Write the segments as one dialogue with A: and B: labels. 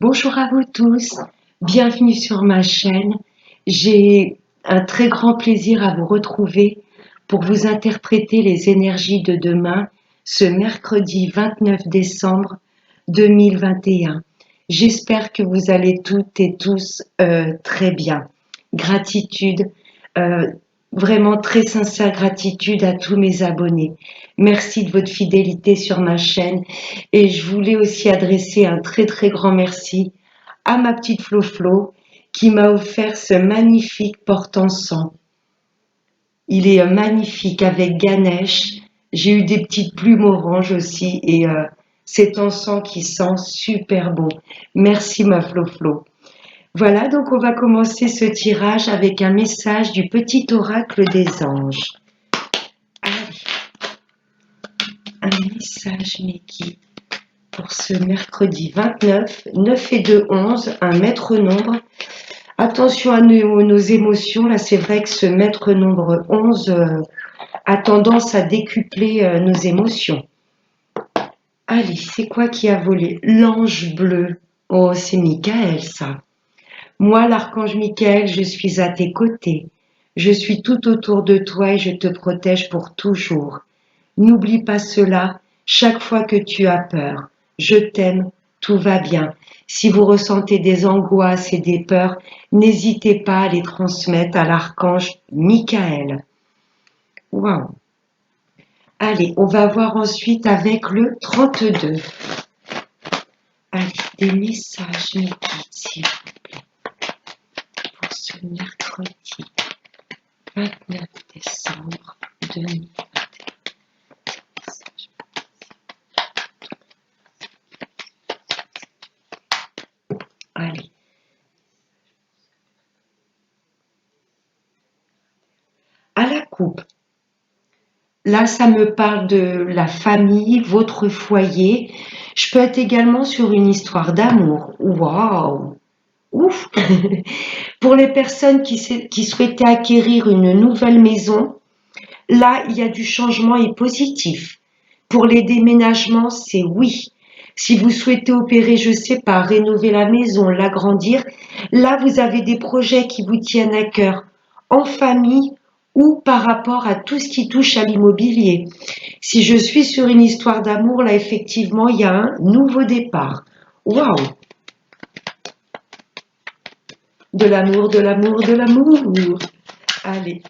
A: Bonjour à vous tous, bienvenue sur ma chaîne. J'ai un très grand plaisir à vous retrouver pour vous interpréter les énergies de demain, ce mercredi 29 décembre 2021. J'espère que vous allez toutes et tous très bien. Gratitude, euh, vraiment très sincère gratitude à tous mes abonnés. Merci de votre fidélité sur ma chaîne et je voulais aussi adresser un très très grand merci à ma petite Flo Flo qui m'a offert ce magnifique porte-encens. Il est magnifique avec Ganesh. J'ai eu des petites plumes oranges aussi et cet encens qui sent super bon. Merci ma Flo Flo. Voilà, donc on va commencer ce tirage avec un message du petit oracle des anges. Allez, un message mes guides pour ce mercredi 29, 9 et 2, 11, un maître nombre. Attention à nos émotions, là c'est vrai que ce maître nombre 11 a tendance à décupler nos émotions. Allez, c'est quoi qui a volé? L'ange bleu. Oh, c'est Michael ça. Moi, l'archange Michael, je suis à tes côtés. Je suis tout autour de toi et je te protège pour toujours. N'oublie pas cela chaque fois que tu as peur. Je t'aime, tout va bien. Si vous ressentez des angoisses et des peurs, n'hésitez pas à les transmettre à l'archange Michael. Waouh! Allez, on va voir ensuite avec le 32. Allez, des messages, mes guides, s'il vous plaît, pour ce mercredi 29 décembre 2021. Allez. À la coupe. Là, ça me parle de la famille, votre foyer. Je peux être également sur une histoire d'amour. Waouh! Ouf! Pour les personnes qui souhaitaient acquérir une nouvelle maison, là, il y a du changement et positif. Pour les déménagements, c'est oui. Si vous souhaitez opérer, je sais pas, rénover la maison, l'agrandir, là, vous avez des projets qui vous tiennent à cœur, en famille ou par rapport à tout ce qui touche à l'immobilier. Si je suis sur une histoire d'amour, là, effectivement, il y a un nouveau départ. Waouh! De l'amour, de l'amour, de l'amour. Allez,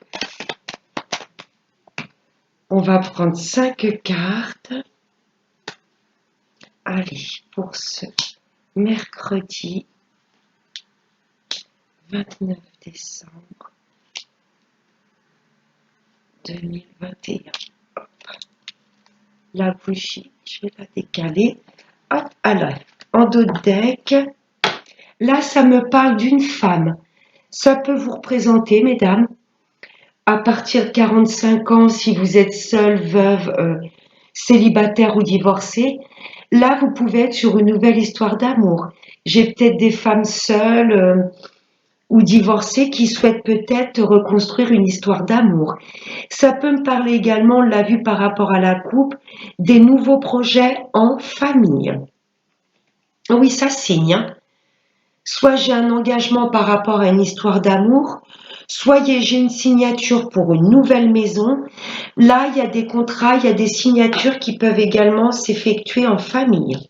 A: on va prendre 5 cartes. Allez, pour ce mercredi 29 décembre 2021. Hop. La bougie, je vais la décaler. Hop, alors, en dos de deck, là, ça me parle d'une femme. Ça peut vous représenter, mesdames, à partir de 45 ans, si vous êtes seule, veuve, célibataire ou divorcée, là, vous pouvez être sur une nouvelle histoire d'amour. J'ai peut-être des femmes seules ou divorcées qui souhaitent peut-être reconstruire une histoire d'amour. Ça peut me parler également, on l'a vu par rapport à la couple, des nouveaux projets en famille. Oui, ça signe, hein. Soit j'ai un engagement par rapport à une histoire d'amour, soit j'ai une signature pour une nouvelle maison. Là, il y a des contrats, il y a des signatures qui peuvent également s'effectuer en famille.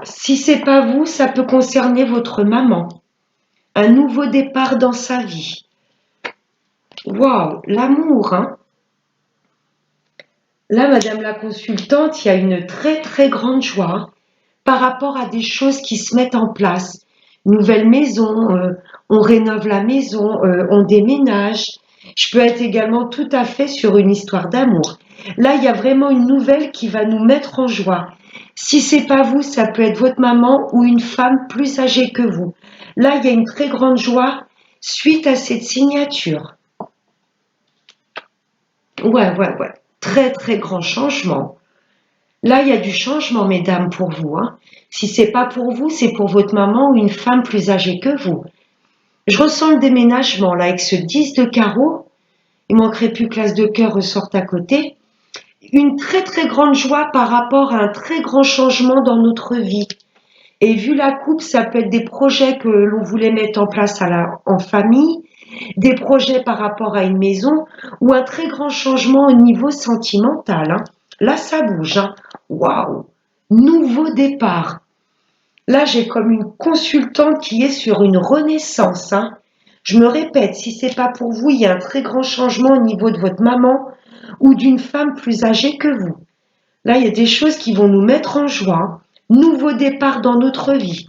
A: Si c'est pas vous, ça peut concerner votre maman. Un nouveau départ dans sa vie. Waouh, l'amour, hein. Là, madame la consultante, il y a une très très grande joie par rapport à des choses qui se mettent en place. Nouvelle maison, on rénove la maison, on déménage. Je peux être également tout à fait sur une histoire d'amour. Là, il y a vraiment une nouvelle qui va nous mettre en joie. Si c'est pas vous, ça peut être votre maman ou une femme plus âgée que vous. Là, il y a une très grande joie suite à cette signature. Ouais, ouais, ouais. Très, très grand changement. Là, il y a du changement, mesdames, pour vous, hein. Si c'est pas pour vous, c'est pour votre maman ou une femme plus âgée que vous. Je ressens le déménagement, là, avec ce 10 de carreau. Il manquerait plus que l'as de cœur ressorte à côté. une très très grande joie par rapport à un très grand changement dans notre vie. Et vu la coupe, ça peut être des projets que l'on voulait mettre en place en famille, des projets par rapport à une maison ou un très grand changement au niveau sentimental, hein. Là, ça bouge, hein. Waouh! Nouveau départ. Là, j'ai comme une consultante qui est sur une renaissance, hein. Je me répète, si c'est pas pour vous, il y a un très grand changement au niveau de votre maman ou d'une femme plus âgée que vous. Là, il y a des choses qui vont nous mettre en joie, hein. Nouveau départ dans notre vie.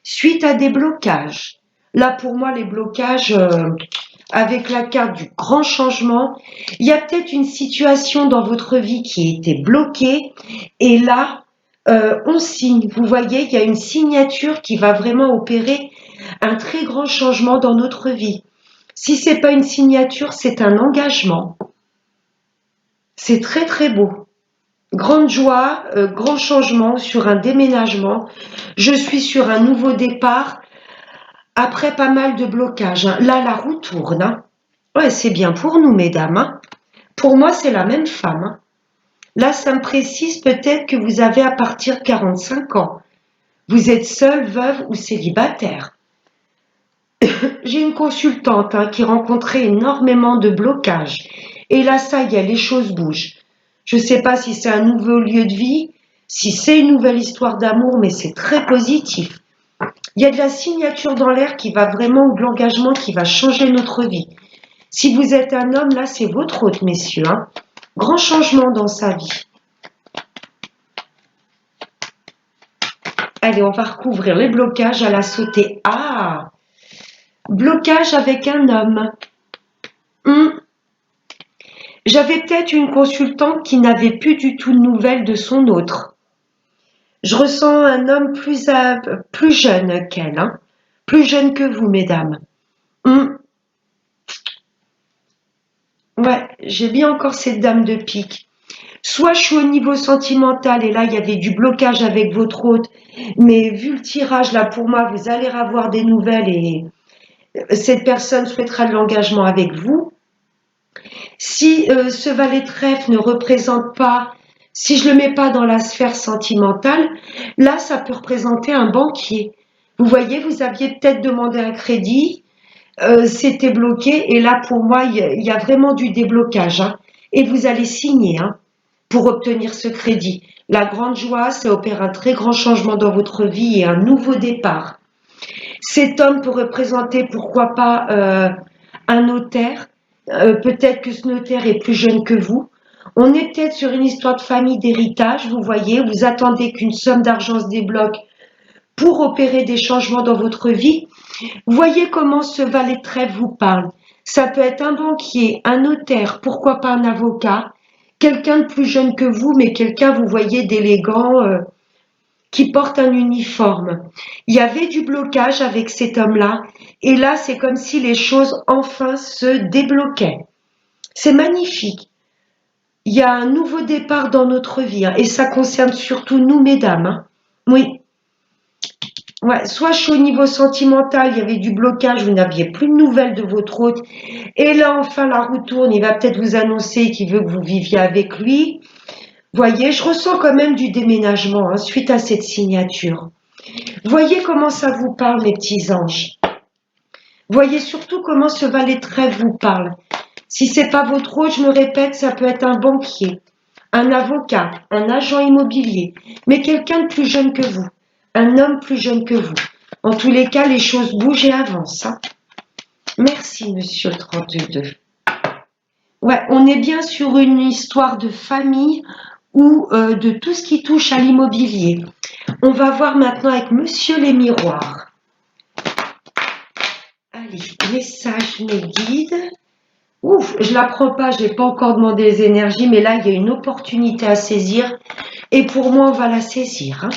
A: Suite à des blocages. Là, pour moi, les blocages, avec la carte du grand changement, il y a peut-être une situation dans votre vie qui a été bloquée et là, on signe. Vous voyez, il y a une signature qui va vraiment opérer un très grand changement dans notre vie. Si c'est pas une signature, c'est un engagement. C'est très très beau. Grande joie, grand changement sur un déménagement. Je suis sur un nouveau départ après pas mal de blocages, hein. Là, la roue tourne, hein. Ouais, c'est bien pour nous, mesdames, hein. Pour moi, c'est la même femme, hein. Là, ça me précise peut-être que vous avez à partir de 45 ans. Vous êtes seule, veuve ou célibataire. J'ai une consultante, hein, qui rencontrait énormément de blocages. Et là, ça y est, les choses bougent. Je ne sais pas si c'est un nouveau lieu de vie, si c'est une nouvelle histoire d'amour, mais c'est très positif. Il y a de la signature dans l'air qui va vraiment, ou de l'engagement qui va changer notre vie. Si vous êtes un homme, là, c'est votre hôte, messieurs, hein. Grand changement dans sa vie. Allez, on va recouvrir les blocages à la sauter. Ah! Blocage avec un homme. J'avais peut-être une consultante qui n'avait plus du tout de nouvelles de son autre. Je ressens un homme plus jeune qu'elle, hein. Plus jeune que vous, mesdames. Ouais, j'ai bien encore cette dame de pique. Soit je suis au niveau sentimental et là il y avait du blocage avec votre hôte, mais vu le tirage là pour moi, vous allez avoir des nouvelles et cette personne souhaitera de l'engagement avec vous. Si ce valet de trèfle ne représente pas, si je le mets pas dans la sphère sentimentale, là ça peut représenter un banquier. Vous voyez, vous aviez peut-être demandé un crédit, c'était bloqué et là pour moi il y a vraiment du déblocage, hein. Et vous allez signer, hein, pour obtenir ce crédit. La grande joie, ça opère un très grand changement dans votre vie et un nouveau départ. Cet homme peut représenter, pourquoi pas, un notaire. Peut-être que ce notaire est plus jeune que vous. On est peut-être sur une histoire de famille d'héritage, vous voyez, vous attendez qu'une somme d'argent se débloque pour opérer des changements dans votre vie. Voyez comment ce valet de trèfle vous parle. Ça peut être un banquier, un notaire, pourquoi pas un avocat, quelqu'un de plus jeune que vous, mais quelqu'un, vous voyez, d'élégant, qui porte un uniforme. Il y avait du blocage avec cet homme-là, et là, c'est comme si les choses enfin se débloquaient. C'est magnifique. Il y a un nouveau départ dans notre vie, hein, et ça concerne surtout nous, mesdames, hein. Oui. Ouais, soit je suis au niveau sentimental, il y avait du blocage, vous n'aviez plus de nouvelles de votre hôte, et là enfin la roue tourne, il va peut-être vous annoncer qu'il veut que vous viviez avec lui. Voyez, je ressens quand même du déménagement, hein, suite à cette signature. Voyez comment ça vous parle, mes petits anges. Voyez surtout comment ce valet de trèfle vous parle. Si c'est pas votre hôte, je me répète, ça peut être un banquier, un avocat, un agent immobilier, mais quelqu'un de plus jeune que vous, un homme plus jeune que vous. En tous les cas, les choses bougent et avancent, hein. Merci, monsieur le 32. Ouais, on est bien sur une histoire de famille ou de tout ce qui touche à l'immobilier. On va voir maintenant avec monsieur les miroirs. Allez, message, mes guides. Ouf, je la prends pas, je n'ai pas encore demandé les énergies, mais là, il y a une opportunité à saisir. Et pour moi, on va la saisir, hein.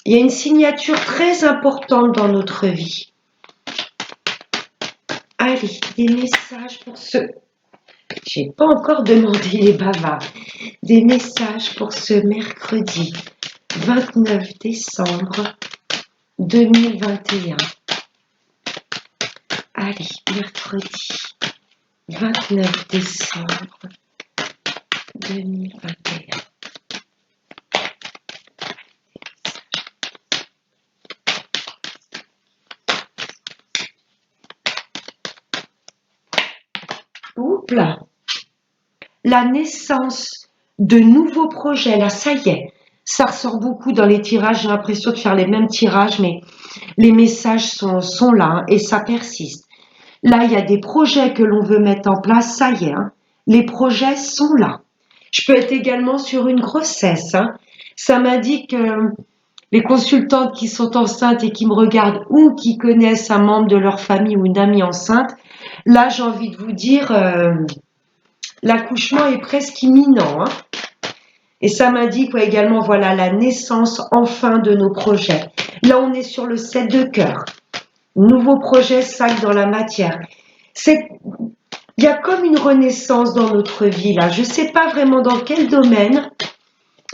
A: Il y a une signature très importante dans notre vie. Allez, des messages pour ceux... J'ai pas encore demandé les bavards. Des messages pour ce mercredi 29 décembre 2021. Allez, mercredi 29 décembre 2021. Oups là. La naissance de nouveaux projets, là, ça y est. Ça ressort beaucoup dans les tirages. J'ai l'impression de faire les mêmes tirages, mais les messages sont là, hein, et ça persiste. Là, il y a des projets que l'on veut mettre en place, ça y est, hein. Les projets sont là. Je peux être également sur une grossesse, hein. Ça m'indique que les consultantes qui sont enceintes et qui me regardent ou qui connaissent un membre de leur famille ou une amie enceinte, là, j'ai envie de vous dire, l'accouchement est presque imminent, hein. Et ça m'indique également, voilà, la naissance enfin de nos projets. Là, on est sur le 7 de cœur. Nouveau projet, sac dans la matière. Il y a comme une renaissance dans notre vie, là. Je ne sais pas vraiment dans quel domaine.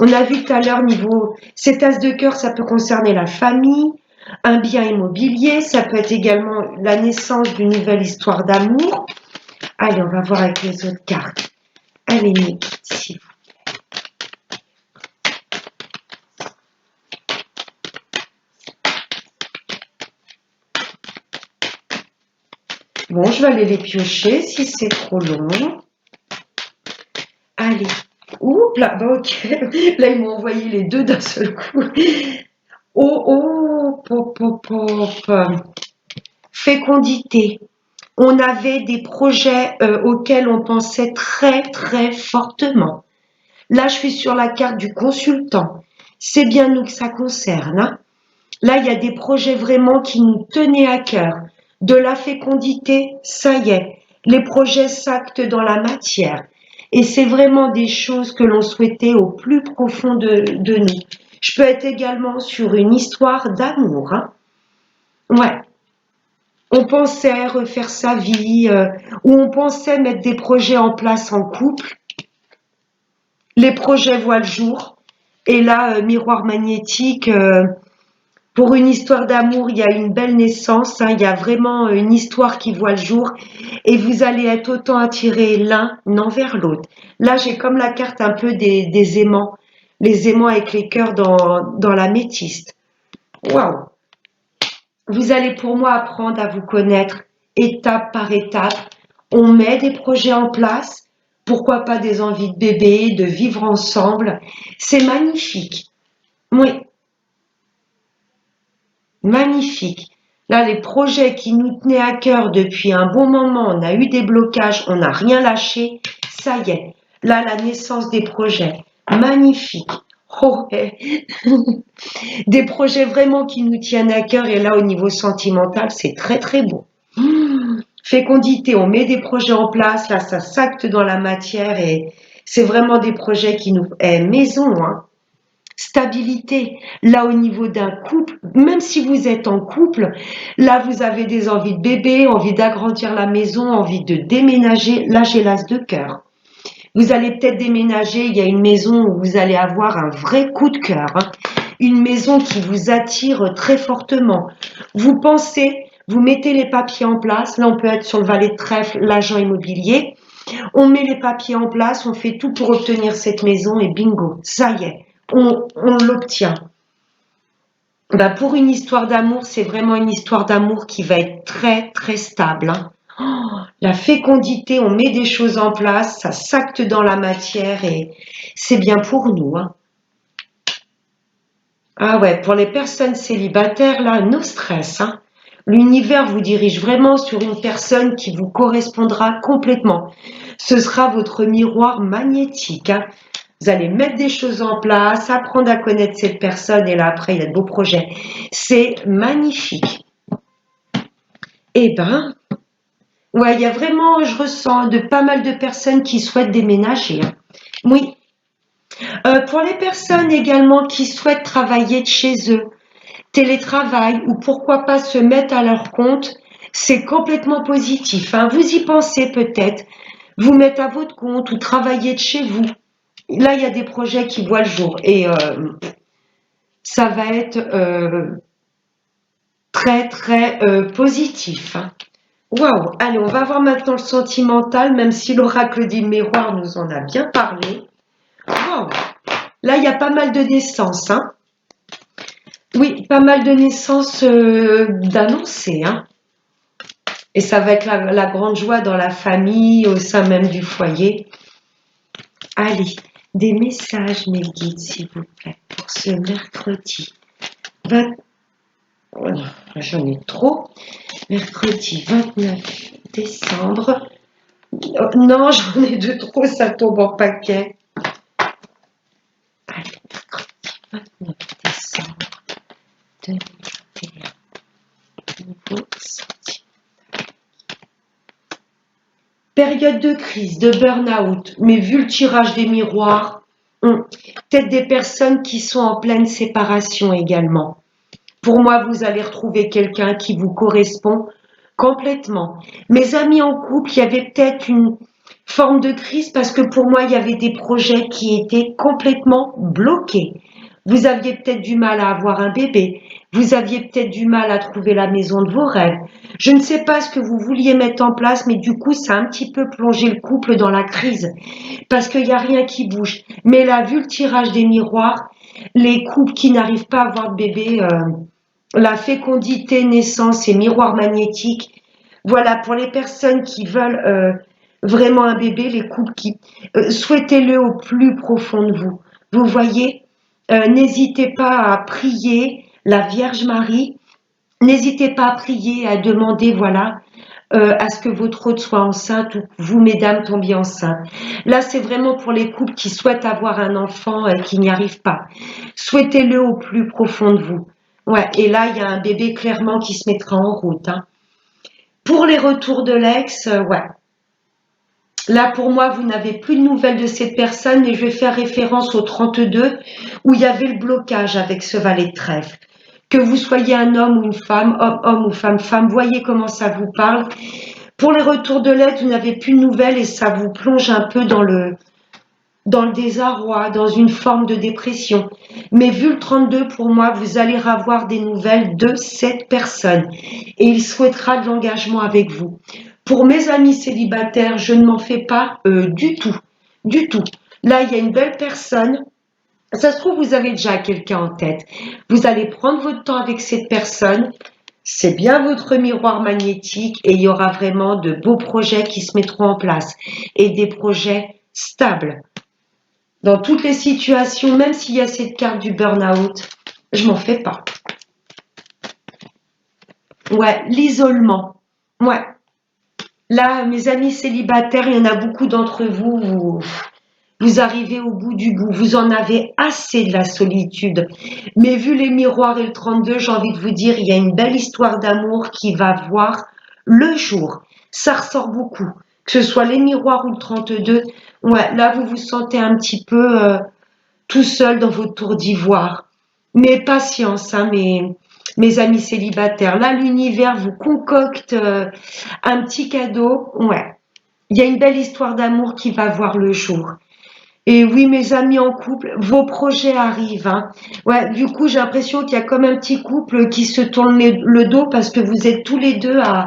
A: On a vu tout à l'heure, niveau cet as de cœur, ça peut concerner la famille, un bien immobilier, ça peut être également la naissance d'une nouvelle histoire d'amour. Allez, on va voir avec les autres cartes. Allez, mes guides, s'il vous plaît. Bon, je vais aller les piocher si c'est trop long. Allez. Oups, là, bah, ok. Là, ils m'ont envoyé les deux d'un seul coup. Oh, oh, pop, pop, pop. Fécondité. On avait des projets auxquels on pensait très, très fortement. Là, je suis sur la carte du consultant. C'est bien nous que ça concerne, hein. Là, il y a des projets vraiment qui nous tenaient à cœur. De la fécondité, ça y est, les projets s'actent dans la matière. Et c'est vraiment des choses que l'on souhaitait au plus profond de nous. Je peux être également sur une histoire d'amour, hein. Ouais, on pensait refaire sa vie, ou on pensait mettre des projets en place en couple. Les projets voient le jour. Et là, miroir magnétique, pour une histoire d'amour, il y a une belle naissance, hein, il y a vraiment une histoire qui voit le jour et vous allez être autant attirés l'un envers l'autre. Là, j'ai comme la carte un peu des aimants, les aimants avec les cœurs dans l'améthyste. Waouh! Vous allez pour moi apprendre à vous connaître étape par étape. On met des projets en place, pourquoi pas des envies de bébé, de vivre ensemble. C'est magnifique. Oui, magnifique. Là, les projets qui nous tenaient à cœur depuis un bon moment, on a eu des blocages, on n'a rien lâché. Ça y est. Là, la naissance des projets. Magnifique. Oh, des projets vraiment qui nous tiennent à cœur. Et là, au niveau sentimental, c'est très, très beau. Fécondité, on met des projets en place. Là, ça s'acte dans la matière et c'est vraiment des projets qui nous... maison, hein. Stabilité, là au niveau d'un couple, même si vous êtes en couple, là vous avez des envies de bébé, envie d'agrandir la maison, envie de déménager, là j'ai l'as de cœur. Vous allez peut-être déménager, il y a une maison où vous allez avoir un vrai coup de cœur, hein. Une maison qui vous attire très fortement. Vous pensez, vous mettez les papiers en place, là on peut être sur le valet de trèfle, l'agent immobilier, on met les papiers en place, on fait tout pour obtenir cette maison et bingo, ça y est. On l'obtient. Ben, pour une histoire d'amour, c'est vraiment une histoire d'amour qui va être très, très stable, hein. Oh, la fécondité, on met des choses en place, ça s'acte dans la matière et c'est bien pour nous, hein. Ah ouais, pour les personnes célibataires, là, no stress, hein. L'univers vous dirige vraiment sur une personne qui vous correspondra complètement. Ce sera votre miroir magnétique, hein. Vous allez mettre des choses en place, apprendre à connaître cette personne et là après il y a de beaux projets. C'est magnifique. Eh ben, ouais, il y a vraiment, je ressens de pas mal de personnes qui souhaitent déménager, hein. Oui. Pour les personnes également qui souhaitent travailler de chez eux, télétravail ou pourquoi pas se mettre à leur compte, c'est complètement positif, hein. Vous y pensez peut-être, vous mettre à votre compte ou travailler de chez vous. Là, il y a des projets qui voient le jour et ça va être très, très positif, hein. Waouh! Allez, on va voir maintenant le sentimental, même si l'oracle du miroir nous en a bien parlé. Là, il y a pas mal de naissances, hein. Oui, pas mal de naissances d'annoncées, hein. Et ça va être la grande joie dans la famille, au sein même du foyer. Allez, des messages, mes guides, s'il vous plaît, pour ce mercredi 20... Oh, j'en ai trop. Mercredi 29 décembre. Oh, non, j'en ai de trop, ça tombe en paquet. Allez, mercredi 29 décembre 2021. Nouveau sentier. Période de crise, de burn-out, mais vu le tirage des miroirs, peut-être des personnes qui sont en pleine séparation également. Pour moi, vous allez retrouver quelqu'un qui vous correspond complètement. Mes amis en couple, il y avait peut-être une forme de crise parce que pour moi, il y avait des projets qui étaient complètement bloqués. Vous aviez peut-être du mal à avoir un bébé. Vous aviez peut-être du mal à trouver la maison de vos rêves. Je ne sais pas ce que vous vouliez mettre en place, mais du coup, ça a un petit peu plongé le couple dans la crise parce qu'il n'y a rien qui bouge. Mais là, vu le tirage des miroirs, les couples qui n'arrivent pas à avoir de bébé, la fécondité, naissance et miroir magnétique, voilà, pour les personnes qui veulent vraiment un bébé, les couples qui souhaitez-le au plus profond de vous. Vous voyez, n'hésitez pas à prier la Vierge Marie, n'hésitez pas à prier, à demander, voilà, à ce que votre hôte soit enceinte ou que vous, mesdames, tombiez enceinte. Là, c'est vraiment pour les couples qui souhaitent avoir un enfant et qui n'y arrivent pas. Souhaitez-le au plus profond de vous. Ouais, et là, il y a un bébé clairement qui se mettra en route, hein. Pour les retours de l'ex, ouais. Là, pour moi, vous n'avez plus de nouvelles de cette personne, mais je vais faire référence au 32 où il y avait le blocage avec ce valet de trèfle. Que vous soyez un homme ou une femme, homme ou femme, voyez comment ça vous parle. Pour les retours de l'aide, vous n'avez plus de nouvelles et ça vous plonge un peu dans le désarroi, dans une forme de dépression. Mais vu le 32, pour moi, vous allez avoir des nouvelles de cette personne et il souhaitera de l'engagement avec vous. Pour mes amis célibataires, je ne m'en fais pas du tout, du tout. Là, il y a une belle personne. Ça se trouve, vous avez déjà quelqu'un en tête. Vous allez prendre votre temps avec cette personne. C'est bien votre miroir magnétique et il y aura vraiment de beaux projets qui se mettront en place et des projets stables. Dans toutes les situations, même s'il y a cette carte du burn-out, je m'en fais pas. Ouais, l'isolement. Ouais. Là, mes amis célibataires, il y en a beaucoup d'entre vous, vous arrivez au bout du bout. Vous en avez assez de la solitude. Mais vu les miroirs et le 32, j'ai envie de vous dire, il y a une belle histoire d'amour qui va voir le jour. Ça ressort beaucoup. Que ce soit les miroirs ou le 32, ouais, là, vous vous sentez un petit peu tout seul dans votre tour d'ivoire. Mais patience, hein, mes amis célibataires. Là, l'univers vous concocte un petit cadeau. Ouais, il y a une belle histoire d'amour qui va voir le jour. Et oui, mes amis en couple, vos projets arrivent, hein. Ouais, du coup, j'ai l'impression qu'il y a comme un petit couple qui se tourne le dos parce que vous êtes tous les deux à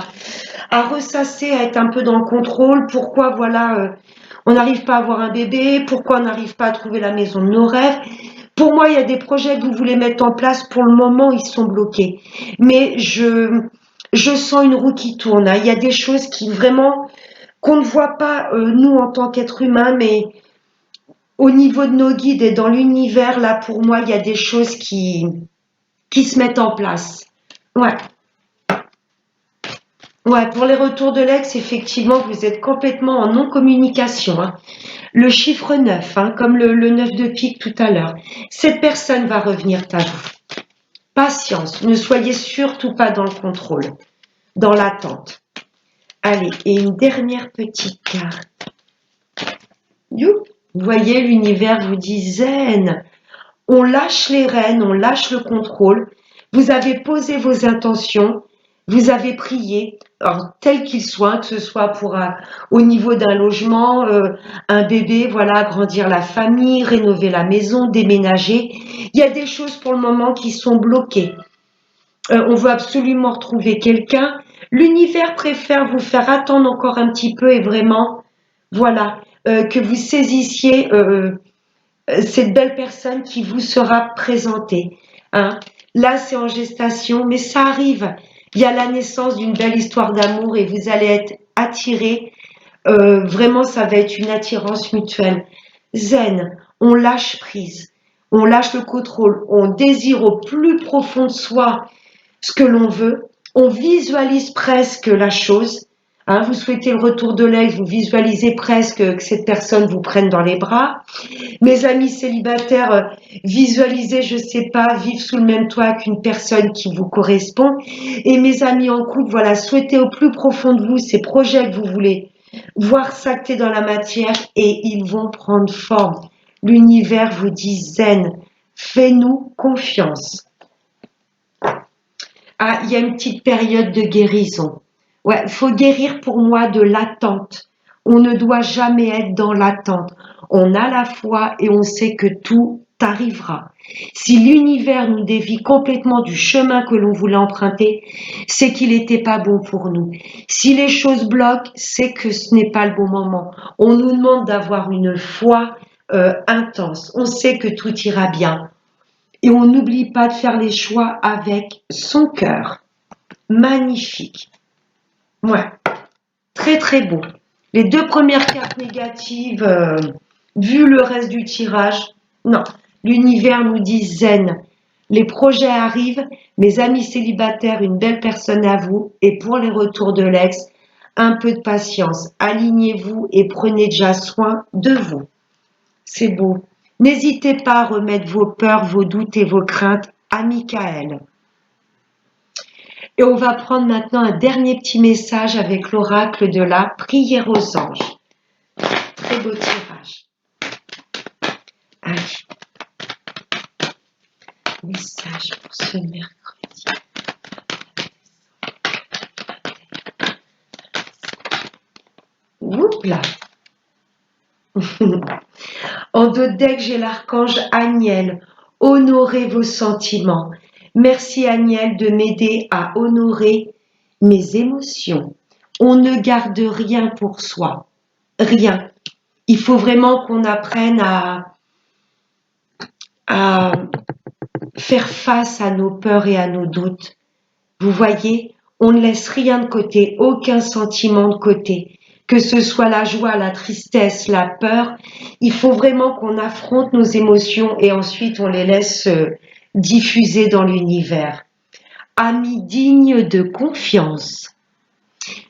A: ressasser, à être un peu dans le contrôle. Pourquoi, voilà, on n'arrive pas à avoir un bébé? Pourquoi on n'arrive pas à trouver la maison de nos rêves? Pour moi, il y a des projets que vous voulez mettre en place. Pour le moment, ils sont bloqués. Mais je sens une roue qui tourne, hein. Il y a des choses qui vraiment, qu'on ne voit pas, nous, en tant qu'êtres humains, mais au niveau de nos guides et dans l'univers, là, pour moi, il y a des choses qui se mettent en place. Ouais. Ouais, pour les retours de l'ex, effectivement, vous êtes complètement en non-communication, hein. Le chiffre 9, hein, comme le 9 de pique tout à l'heure. Cette personne va revenir à vous. Patience, ne soyez surtout pas dans le contrôle, dans l'attente. Allez, et une dernière petite carte. Youp, vous voyez, l'univers vous dit zen. On lâche les rênes, on lâche le contrôle. Vous avez posé vos intentions, vous avez prié, alors, tel qu'il soit, que ce soit pour au niveau d'un logement, un bébé, voilà, agrandir la famille, rénover la maison, déménager. Il y a des choses pour le moment qui sont bloquées. On veut absolument retrouver quelqu'un. L'univers préfère vous faire attendre encore un petit peu et vraiment, voilà, que vous saisissiez cette belle personne qui vous sera présentée. Hein. Là, c'est en gestation, mais ça arrive. Il y a la naissance d'une belle histoire d'amour et vous allez être attirés. Vraiment, ça va être une attirance mutuelle. Zen, on lâche prise, on lâche le contrôle, on désire au plus profond de soi ce que l'on veut, on visualise presque la chose. Hein, vous souhaitez le retour de l'ex, vous visualisez presque que cette personne vous prenne dans les bras. Mes amis célibataires, visualisez, je sais pas, vivre sous le même toit qu'une personne qui vous correspond. Et mes amis en couple, voilà, souhaitez au plus profond de vous ces projets que vous voulez voir s'acter dans la matière et ils vont prendre forme. L'univers vous dit zen, fais-nous confiance. Ah, il y a une petite période de guérison. Ouais, il faut guérir pour moi de l'attente. On ne doit jamais être dans l'attente. On a la foi et on sait que tout arrivera. Si l'univers nous dévie complètement du chemin que l'on voulait emprunter, c'est qu'il n'était pas bon pour nous. Si les choses bloquent, c'est que ce n'est pas le bon moment. On nous demande d'avoir une foi intense. On sait que tout ira bien. Et on n'oublie pas de faire les choix avec son cœur. Magnifique. Ouais, très très beau. Les deux premières cartes négatives, vu le reste du tirage, non. L'univers nous dit zen. Les projets arrivent, mes amis célibataires, une belle personne à vous. Et pour les retours de l'ex, un peu de patience. Alignez-vous et prenez déjà soin de vous. C'est beau. N'hésitez pas à remettre vos peurs, vos doutes et vos craintes à Michael. Et on va prendre maintenant un dernier petit message avec l'oracle de la prière aux anges. Très beau tirage. Allez. Message pour ce mercredi. Oups là. En dos de deck, j'ai l'archange Aniel. Honorez vos sentiments. Merci Aniel de m'aider à honorer mes émotions. On ne garde rien pour soi. Rien. Il faut vraiment qu'on apprenne à faire face à nos peurs et à nos doutes. Vous voyez, on ne laisse rien de côté, aucun sentiment de côté. Que ce soit la joie, la tristesse, la peur, il faut vraiment qu'on affronte nos émotions et ensuite on les laisse diffuser dans l'univers. Amis dignes de confiance.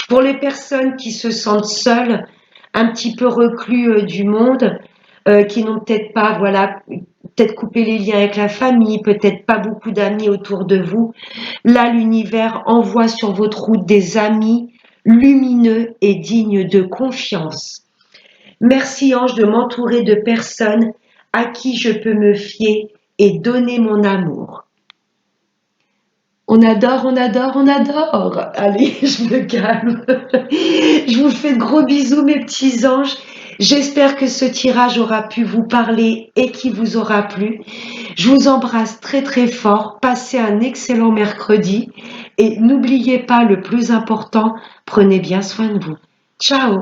A: Pour les personnes qui se sentent seules, un petit peu reclus du monde, qui n'ont peut-être pas, voilà, peut-être coupé les liens avec la famille, peut-être pas beaucoup d'amis autour de vous. Là, l'univers envoie sur votre route des amis lumineux et dignes de confiance. Merci ange de m'entourer de personnes à qui je peux me fier et donner mon amour. On adore, on adore, on adore. Allez, je me calme. Je vous fais de gros bisous, mes petits anges. J'espère que ce tirage aura pu vous parler et qu'il vous aura plu. Je vous embrasse très très fort. Passez un excellent mercredi. Et n'oubliez pas le plus important, prenez bien soin de vous. Ciao!